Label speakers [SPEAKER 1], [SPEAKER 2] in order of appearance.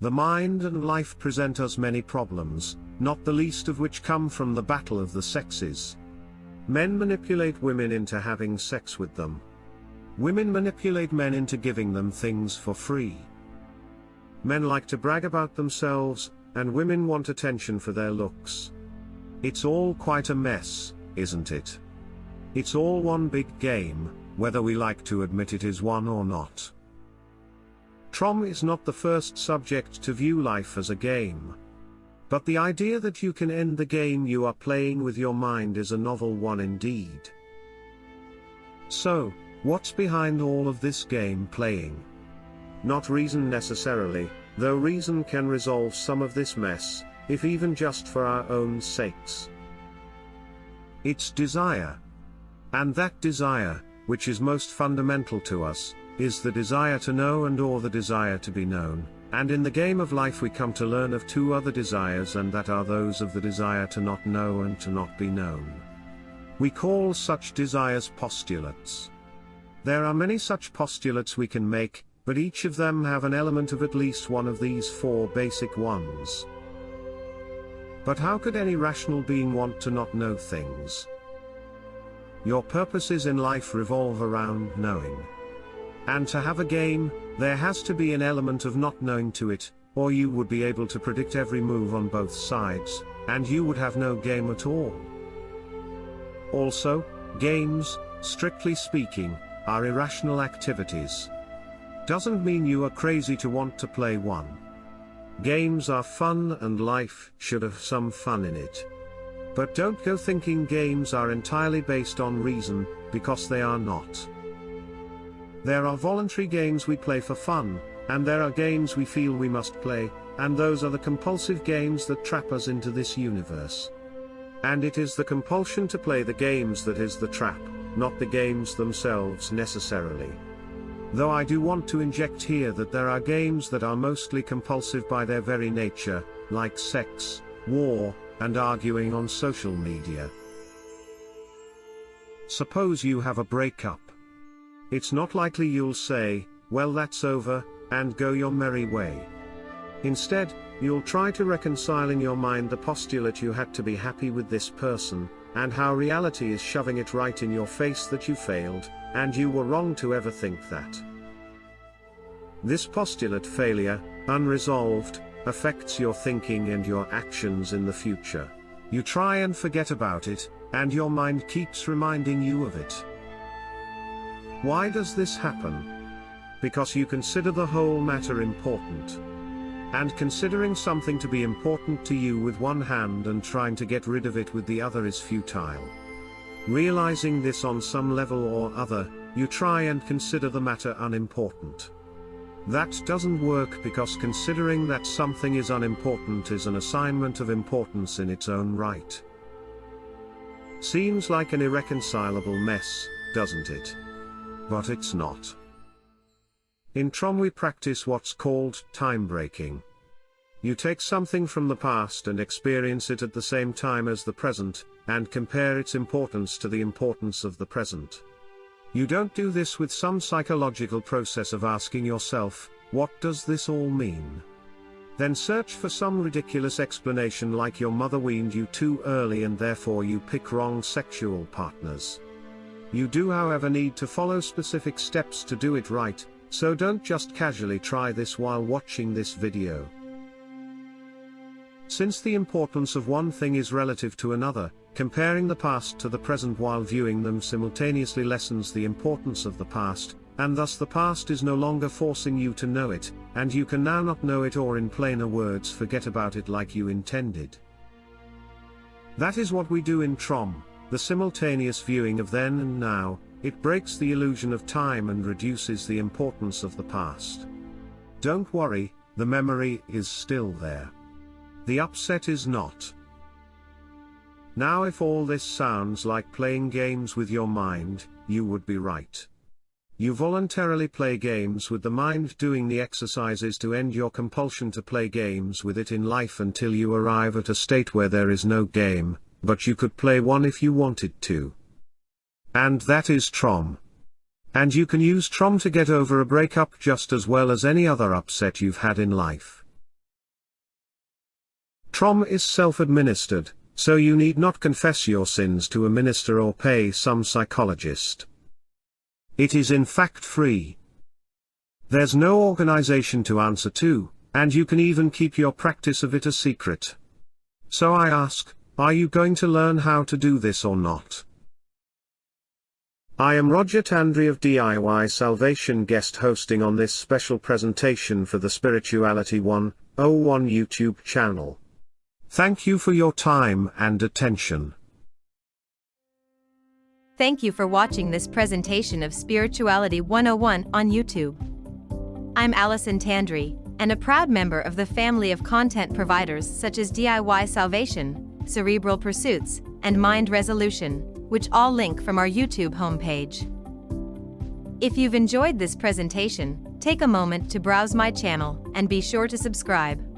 [SPEAKER 1] The mind and life present us many problems, not the least of which come from the battle of the sexes. Men manipulate women into having sex with them. Women manipulate men into giving them things for free. Men like to brag about themselves, and women want attention for their looks. It's all quite a mess, isn't it? It's all one big game, whether we like to admit it is one or not. Trom is not the first subject to view life as a game. But the idea that you can end the game you are playing with your mind is a novel one indeed. So, what's behind all of this game playing? Not reason necessarily, though reason can resolve some of this mess, if even just for our own sakes. It's desire. And that desire, which is most fundamental to us, is the desire to know and/or the desire to be known, and in the game of life we come to learn of two other desires, and that are those of the desire to not know and to not be known. We call such desires postulates. There are many such postulates we can make, but each of them have an element of at least one of these four basic ones. But how could any rational being want to not know things? Your purposes in life revolve around knowing. And to have a game, there has to be an element of not knowing to it, or you would be able to predict every move on both sides, and you would have no game at all. Also, games, strictly speaking, are irrational activities. Doesn't mean you are crazy to want to play one. Games are fun and life should have some fun in it. But don't go thinking games are entirely based on reason, because they are not. There are voluntary games we play for fun, and there are games we feel we must play, and those are the compulsive games that trap us into this universe. And it is the compulsion to play the games that is the trap, not the games themselves necessarily. Though I do want to inject here that there are games that are mostly compulsive by their very nature, like sex, war, and arguing on social media. Suppose you have a breakup. It's not likely you'll say, well, that's over, and go your merry way. Instead, you'll try to reconcile in your mind the postulate you had to be happy with this person, and how reality is shoving it right in your face that you failed, and you were wrong to ever think that. This postulate failure, unresolved, affects your thinking and your actions in the future. You try and forget about it, and your mind keeps reminding you of it. Why does this happen? Because you consider the whole matter important. And considering something to be important to you with one hand and trying to get rid of it with the other is futile. Realizing this on some level or other, you try and consider the matter unimportant. That doesn't work because considering that something is unimportant is an assignment of importance in its own right. Seems like an irreconcilable mess, doesn't it? But it's not. In Trom we practice what's called time breaking. You take something from the past and experience it at the same time as the present, and compare its importance to the importance of the present. You don't do this with some psychological process of asking yourself, what does this all mean? Then search for some ridiculous explanation like your mother weaned you too early and therefore you pick wrong sexual partners. You do however need to follow specific steps to do it right, so don't just casually try this while watching this video. Since the importance of one thing is relative to another, comparing the past to the present while viewing them simultaneously lessens the importance of the past, and thus the past is no longer forcing you to know it, and you can now not know it or in plainer words forget about it like you intended. That is what we do in Trom. The simultaneous viewing of then and now, it breaks the illusion of time and reduces the importance of the past. Don't worry, the memory is still there. The upset is not. Now if all this sounds like playing games with your mind, you would be right. You voluntarily play games with the mind, doing the exercises to end your compulsion to play games with it in life until you arrive at a state where there is no game, but you could play one if you wanted to. And that is Trom. And you can use Trom to get over a breakup just as well as any other upset you've had in life. TROM is self-administered, so you need not confess your sins to a minister or pay some psychologist. It is in fact free. There's no organization to answer to, and you can even keep your practice of it a secret. So I ask, are you going to learn how to do this or not? I am Roger Tandri of DIY Salvation, guest hosting on this special presentation for the Spirituality 101 YouTube channel. Thank you for your time and attention.
[SPEAKER 2] Thank you for watching this presentation of Spirituality 101 on YouTube. I'm Allison Tandri, and a proud member of the family of content providers such as DIY Salvation, Cerebral Pursuits, and Mind Resolution, which all link from our YouTube homepage. If you've enjoyed this presentation, take a moment to browse my channel and be sure to subscribe.